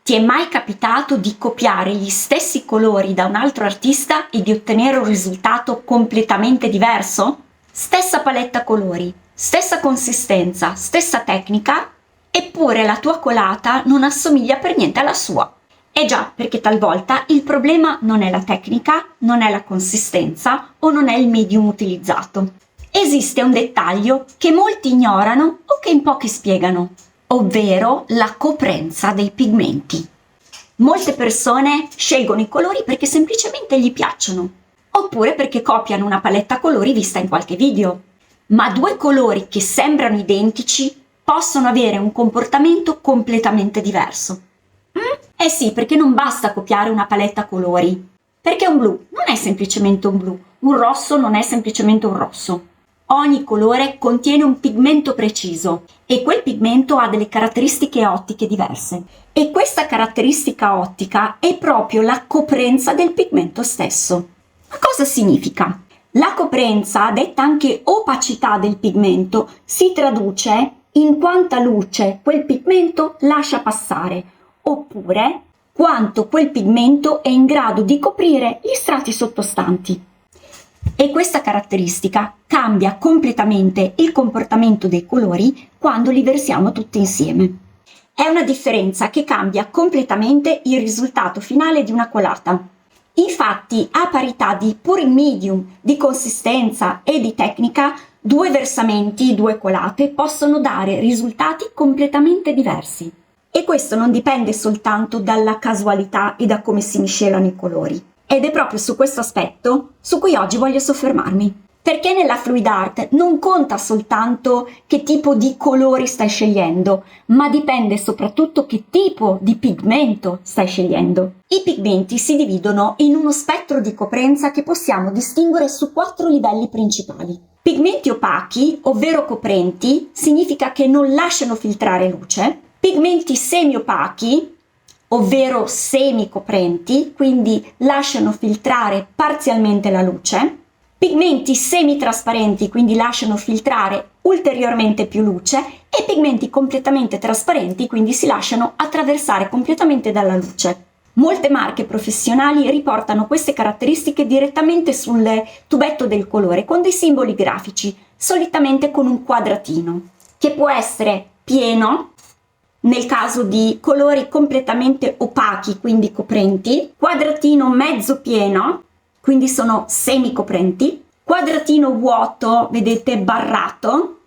Ti è mai capitato di copiare gli stessi colori da un altro artista e di ottenere un risultato completamente diverso? Stessa paletta colori, stessa consistenza, stessa tecnica, eppure la tua colata non assomiglia per niente alla sua. Eh già, perché talvolta il problema non è la tecnica, non è la consistenza o non è il medium utilizzato. Esiste un dettaglio che molti ignorano o che in pochi spiegano, ovvero la coprenza dei pigmenti. Molte persone scelgono i colori perché semplicemente gli piacciono, oppure perché copiano una paletta colori vista in qualche video. Ma due colori che sembrano identici possono avere un comportamento completamente diverso. Eh sì, perché non basta copiare una paletta colori, perché un blu non è semplicemente un blu, un rosso non è semplicemente un rosso. Ogni colore contiene un pigmento preciso e quel pigmento ha delle caratteristiche ottiche diverse. E questa caratteristica ottica è proprio la coprenza del pigmento stesso. Ma cosa significa? La coprenza, detta anche opacità del pigmento, si traduce in quanta luce quel pigmento lascia passare, oppure quanto quel pigmento è in grado di coprire gli strati sottostanti. E questa caratteristica cambia completamente il comportamento dei colori quando li versiamo tutti insieme. È una differenza che cambia completamente il risultato finale di una colata. Infatti, a parità di pure medium, di consistenza e di tecnica, due versamenti, due colate possono dare risultati completamente diversi. E questo non dipende soltanto dalla casualità e da come si miscelano i colori. Ed è proprio su questo aspetto su cui oggi voglio soffermarmi. Perché nella fluid art non conta soltanto che tipo di colori stai scegliendo, ma dipende soprattutto che tipo di pigmento stai scegliendo. I pigmenti si dividono in uno spettro di coprenza che possiamo distinguere su 4 livelli principali. Pigmenti opachi, ovvero coprenti, significa che non lasciano filtrare luce. Pigmenti semi-opachi, ovvero semicoprenti, quindi lasciano filtrare parzialmente la luce. Pigmenti semitrasparenti, quindi lasciano filtrare ulteriormente più luce, e pigmenti completamente trasparenti, quindi si lasciano attraversare completamente dalla luce. Molte marche professionali riportano queste caratteristiche direttamente sul tubetto del colore con dei simboli grafici, solitamente con un quadratino, che può essere pieno, nel caso di colori completamente opachi, quindi coprenti, quadratino mezzo pieno, quindi sono semicoprenti, quadratino vuoto, vedete, barrato,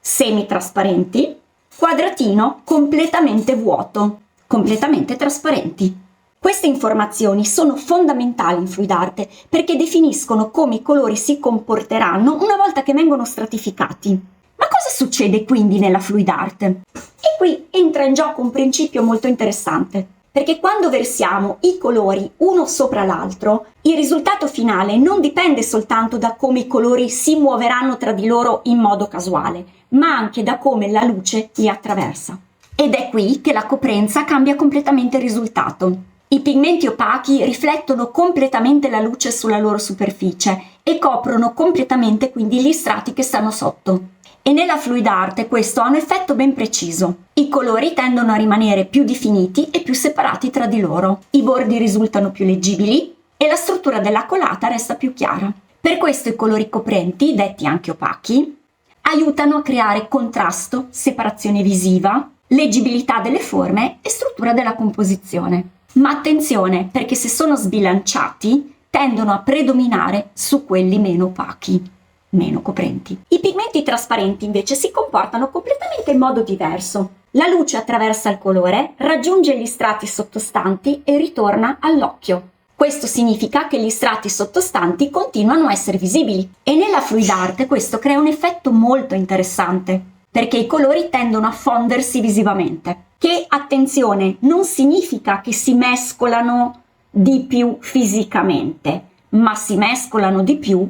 semitrasparenti, quadratino completamente vuoto, completamente trasparenti. Queste informazioni sono fondamentali in fluid art perché definiscono come i colori si comporteranno una volta che vengono stratificati. Ma cosa succede quindi nella fluid art? E qui entra in gioco un principio molto interessante, perché quando versiamo i colori uno sopra l'altro, il risultato finale non dipende soltanto da come i colori si muoveranno tra di loro in modo casuale, ma anche da come la luce li attraversa. Ed è qui che la coprenza cambia completamente il risultato. I pigmenti opachi riflettono completamente la luce sulla loro superficie e coprono completamente quindi gli strati che stanno sotto. E nella fluid art questo ha un effetto ben preciso. I colori tendono a rimanere più definiti e più separati tra di loro. I bordi risultano più leggibili e la struttura della colata resta più chiara. Per questo i colori coprenti, detti anche opachi, aiutano a creare contrasto, separazione visiva, leggibilità delle forme e struttura della composizione. Ma attenzione, perché se sono sbilanciati tendono a predominare su quelli meno opachi, meno coprenti. I pigmenti trasparenti invece si comportano completamente in modo diverso. La luce attraversa il colore, raggiunge gli strati sottostanti e ritorna all'occhio. Questo significa che gli strati sottostanti continuano a essere visibili. E nella fluid art questo crea un effetto molto interessante, perché i colori tendono a fondersi visivamente. Che, attenzione, non significa che si mescolano di più fisicamente, ma si mescolano di più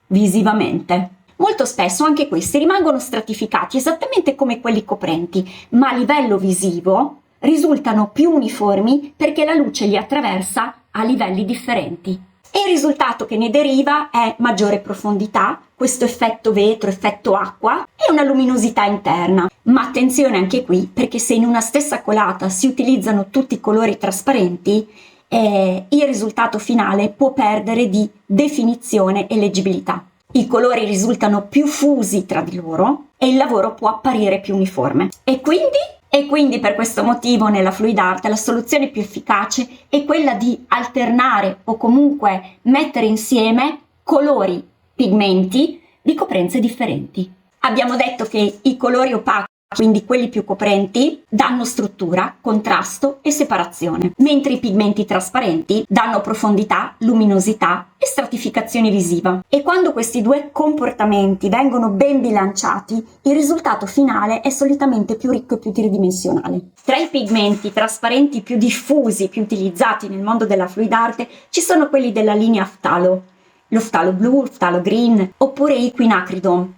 visivamente. Molto spesso anche questi rimangono stratificati esattamente come quelli coprenti, ma a livello visivo risultano più uniformi perché la luce li attraversa a livelli differenti. E il risultato che ne deriva è maggiore profondità, questo effetto vetro, effetto acqua e una luminosità interna. Ma attenzione anche qui, perché se in una stessa colata si utilizzano tutti i colori trasparenti, il risultato finale può perdere di definizione e leggibilità. I colori risultano più fusi tra di loro e il lavoro può apparire più uniforme. E quindi per questo motivo nella fluid art la soluzione più efficace è quella di alternare o comunque mettere insieme colori, pigmenti di coprenze differenti. Abbiamo detto che i colori opachi, quindi quelli più coprenti, danno struttura, contrasto e separazione, mentre i pigmenti trasparenti danno profondità, luminosità e stratificazione visiva. E quando questi due comportamenti vengono ben bilanciati, il risultato finale è solitamente più ricco e più tridimensionale. Tra i pigmenti trasparenti più diffusi, più utilizzati nel mondo della fluid art, ci sono quelli della linea Phtalo, lo Phtalo blu, il Phtalo green, oppure i quinacridone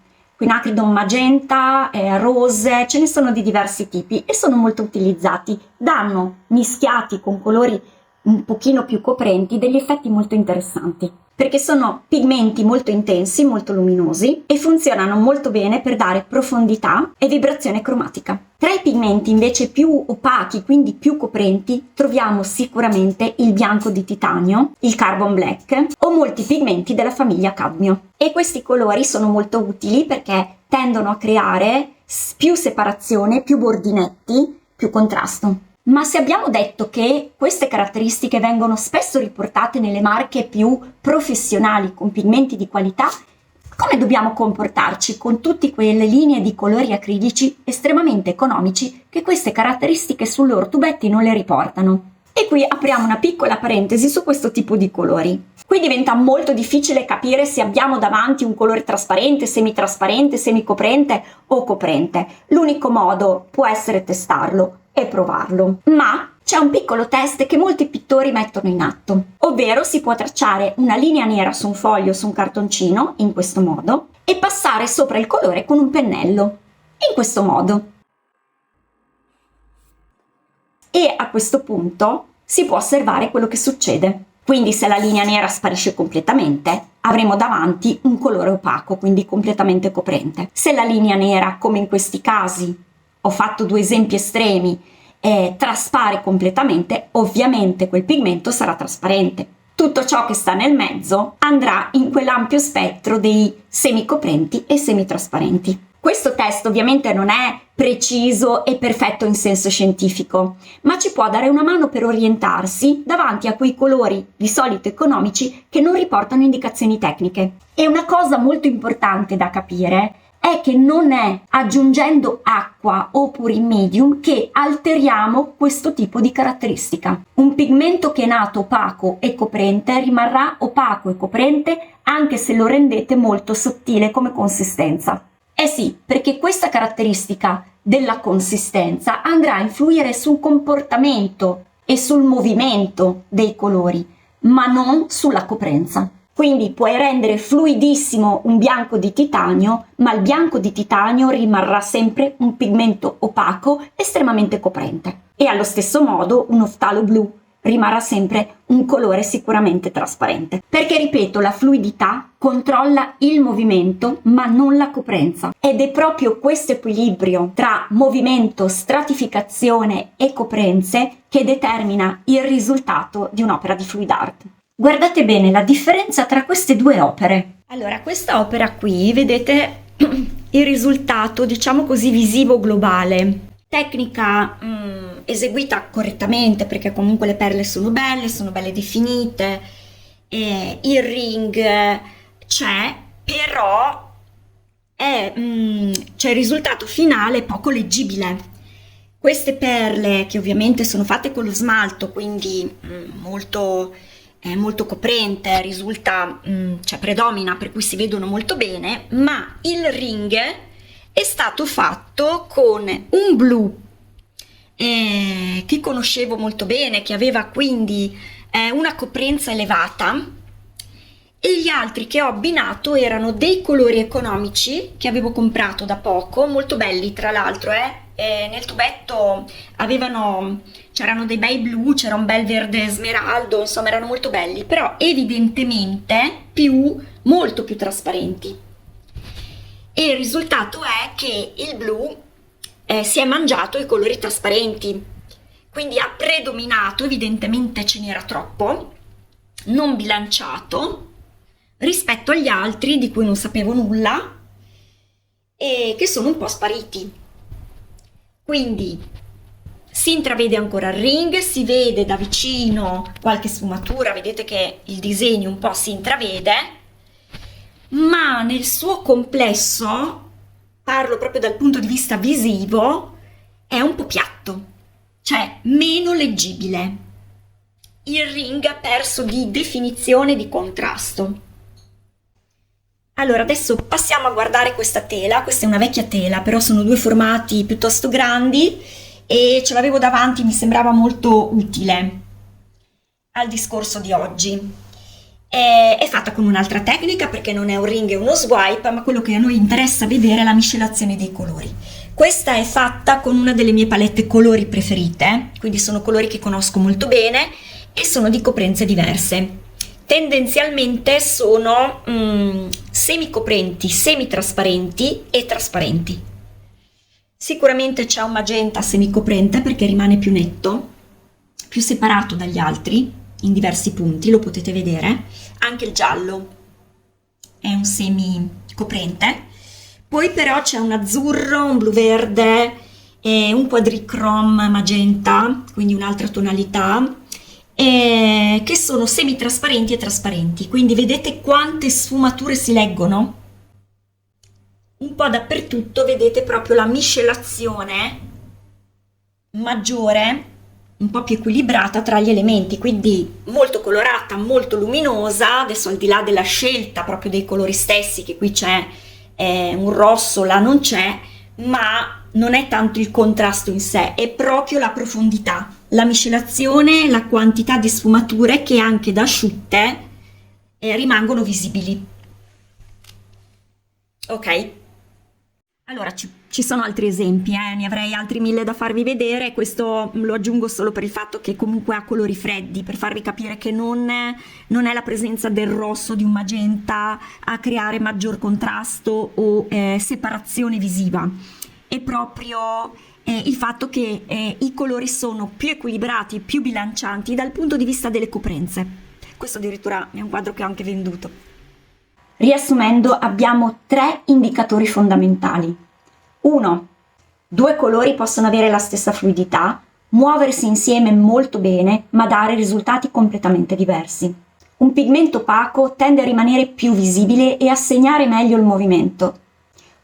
magenta, rose, ce ne sono di diversi tipi e sono molto utilizzati, danno mischiati con colori un pochino più coprenti degli effetti molto interessanti, perché sono pigmenti molto intensi, molto luminosi e funzionano molto bene per dare profondità e vibrazione cromatica. Tra i pigmenti invece più opachi, quindi più coprenti, troviamo sicuramente il bianco di titanio, il carbon black o molti pigmenti della famiglia cadmio. E questi colori sono molto utili perché tendono a creare più separazione, più bordinetti, più contrasto. Ma se abbiamo detto che queste caratteristiche vengono spesso riportate nelle marche più professionali con pigmenti di qualità, come dobbiamo comportarci con tutte quelle linee di colori acrilici estremamente economici che queste caratteristiche sul loro tubetti non le riportano? E qui apriamo una piccola parentesi su questo tipo di colori. Qui diventa molto difficile capire se abbiamo davanti un colore trasparente, semitrasparente, semicoprente o coprente. L'unico modo può essere testarlo e provarlo. Ma c'è un piccolo test che molti pittori mettono in atto, ovvero si può tracciare una linea nera su un foglio, su un cartoncino, in questo modo, e passare sopra il colore con un pennello, in questo modo. E a questo punto si può osservare quello che succede. Quindi se la linea nera sparisce completamente, avremo davanti un colore opaco, quindi completamente coprente. Se la linea nera, come in questi casi, ho fatto due esempi estremi, traspare completamente, ovviamente quel pigmento sarà trasparente. Tutto ciò che sta nel mezzo andrà in quell'ampio spettro dei semicoprenti e semitrasparenti. Questo test ovviamente non è preciso e perfetto in senso scientifico, ma ci può dare una mano per orientarsi davanti a quei colori di solito economici che non riportano indicazioni tecniche. E una cosa molto importante da capire è che non è aggiungendo acqua oppure in medium che alteriamo questo tipo di caratteristica. Un pigmento che è nato opaco e coprente rimarrà opaco e coprente anche se lo rendete molto sottile come consistenza. Eh sì, perché questa caratteristica della consistenza andrà a influire sul comportamento e sul movimento dei colori, ma non sulla coprenza. Quindi puoi rendere fluidissimo un bianco di titanio, ma il bianco di titanio rimarrà sempre un pigmento opaco estremamente coprente. E allo stesso modo uno Phtalo blu rimarrà sempre un colore sicuramente trasparente. Perché, ripeto, la fluidità controlla il movimento ma non la coprenza. Ed è proprio questo equilibrio tra movimento, stratificazione e coprenze che determina il risultato di un'opera di fluid art. Guardate bene la differenza tra queste due opere. Allora, questa opera qui, vedete il risultato, diciamo così, visivo globale. Tecnica eseguita correttamente perché comunque le perle sono belle definite, il ring c'è, però c'è il risultato finale poco leggibile. Queste perle, che ovviamente sono fatte con lo smalto, quindi molto coprente, risulta, predomina, per cui si vedono molto bene, ma il ring è stato fatto con un blu che conoscevo molto bene, che aveva quindi una coprenza elevata, e gli altri che ho abbinato erano dei colori economici che avevo comprato da poco, molto belli tra l'altro, nel tubetto c'erano dei bei blu, c'era un bel verde smeraldo, insomma erano molto belli, però evidentemente molto più trasparenti. E il risultato è che il blu si è mangiato i colori trasparenti, quindi ha predominato, evidentemente ce n'era troppo, non bilanciato, rispetto agli altri di cui non sapevo nulla e che sono un po' spariti. Quindi si intravede ancora il ring, si vede da vicino qualche sfumatura, vedete che il disegno un po' si intravede, ma nel suo complesso, parlo proprio dal punto di vista visivo, è un po' piatto, cioè meno leggibile. Il ring ha perso di definizione e di contrasto. Allora, adesso passiamo a guardare questa tela. Questa è una vecchia tela, però sono due formati piuttosto grandi e ce l'avevo davanti, mi sembrava molto utile al discorso di oggi. È fatta con un'altra tecnica perché non è un ring e uno swipe, ma quello che a noi interessa vedere è la miscelazione dei colori. Questa è fatta con una delle mie palette colori preferite, quindi sono colori che conosco molto bene e sono di coprenze diverse. Tendenzialmente sono semicoprenti, semitrasparenti e trasparenti. Sicuramente c'è un magenta semicoprente perché rimane più netto, più separato dagli altri in diversi punti, lo potete vedere. Anche il giallo è un semicoprente. Poi però c'è un azzurro, un blu verde e un quadrichrome magenta, quindi un'altra tonalità, che sono semitrasparenti e trasparenti, quindi vedete quante sfumature si leggono? Un po' dappertutto vedete proprio la miscelazione maggiore, un po' più equilibrata tra gli elementi, quindi molto colorata, molto luminosa. Adesso al di là della scelta proprio dei colori stessi, che qui c'è un rosso, là non c'è, ma non è tanto il contrasto in sé, è proprio la profondità, la miscelazione, la quantità di sfumature che anche da asciutte rimangono visibili. Ok? Allora ci sono altri esempi, ne avrei altri 1000 da farvi vedere, questo lo aggiungo solo per il fatto che comunque ha colori freddi, per farvi capire che non è la presenza del rosso, di un magenta a creare maggior contrasto o separazione visiva, è proprio il fatto che i colori sono più equilibrati, più bilancianti dal punto di vista delle coprenze. Questo addirittura è un quadro che ho anche venduto. Riassumendo, abbiamo 3 indicatori fondamentali. 1. 2 colori possono avere la stessa fluidità, muoversi insieme molto bene, ma dare risultati completamente diversi. Un pigmento opaco tende a rimanere più visibile e a segnare meglio il movimento.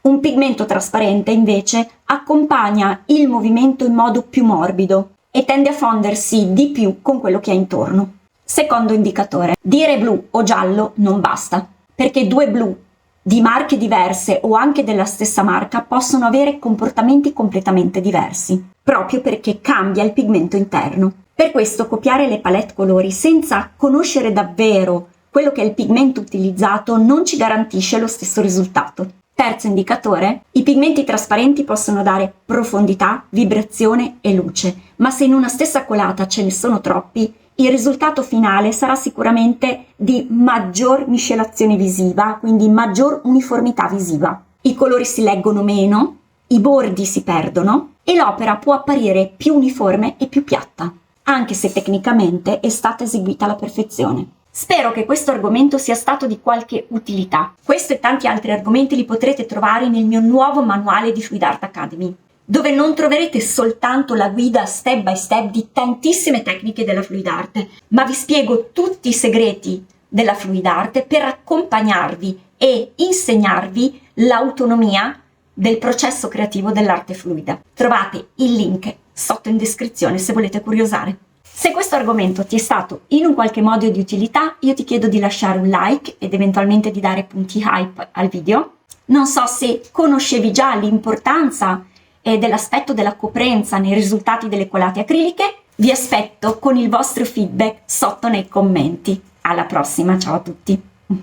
Un pigmento trasparente, invece, accompagna il movimento in modo più morbido e tende a fondersi di più con quello che ha intorno. Secondo indicatore, dire blu o giallo non basta, perché 2 blu di marche diverse o anche della stessa marca possono avere comportamenti completamente diversi, proprio perché cambia il pigmento interno. Per questo copiare le palette colori senza conoscere davvero quello che è il pigmento utilizzato non ci garantisce lo stesso risultato. Terzo indicatore, i pigmenti trasparenti possono dare profondità, vibrazione e luce, ma se in una stessa colata ce ne sono troppi, il risultato finale sarà sicuramente di maggior miscelazione visiva, quindi maggior uniformità visiva. I colori si leggono meno, i bordi si perdono e l'opera può apparire più uniforme e più piatta, anche se tecnicamente è stata eseguita alla perfezione. Spero che questo argomento sia stato di qualche utilità. Questo e tanti altri argomenti li potrete trovare nel mio nuovo manuale di Fluid Art Academy, dove non troverete soltanto la guida step by step di tantissime tecniche della fluid art, ma vi spiego tutti i segreti della fluid art per accompagnarvi e insegnarvi l'autonomia del processo creativo dell'arte fluida. Trovate il link sotto in descrizione se volete curiosare. Se questo argomento ti è stato in un qualche modo di utilità, io ti chiedo di lasciare un like ed eventualmente di dare punti hype al video. Non so se conoscevi già l'importanza e dell'aspetto della coprenza nei risultati delle colate acriliche. Vi aspetto con il vostro feedback sotto nei commenti. Alla prossima, ciao a tutti!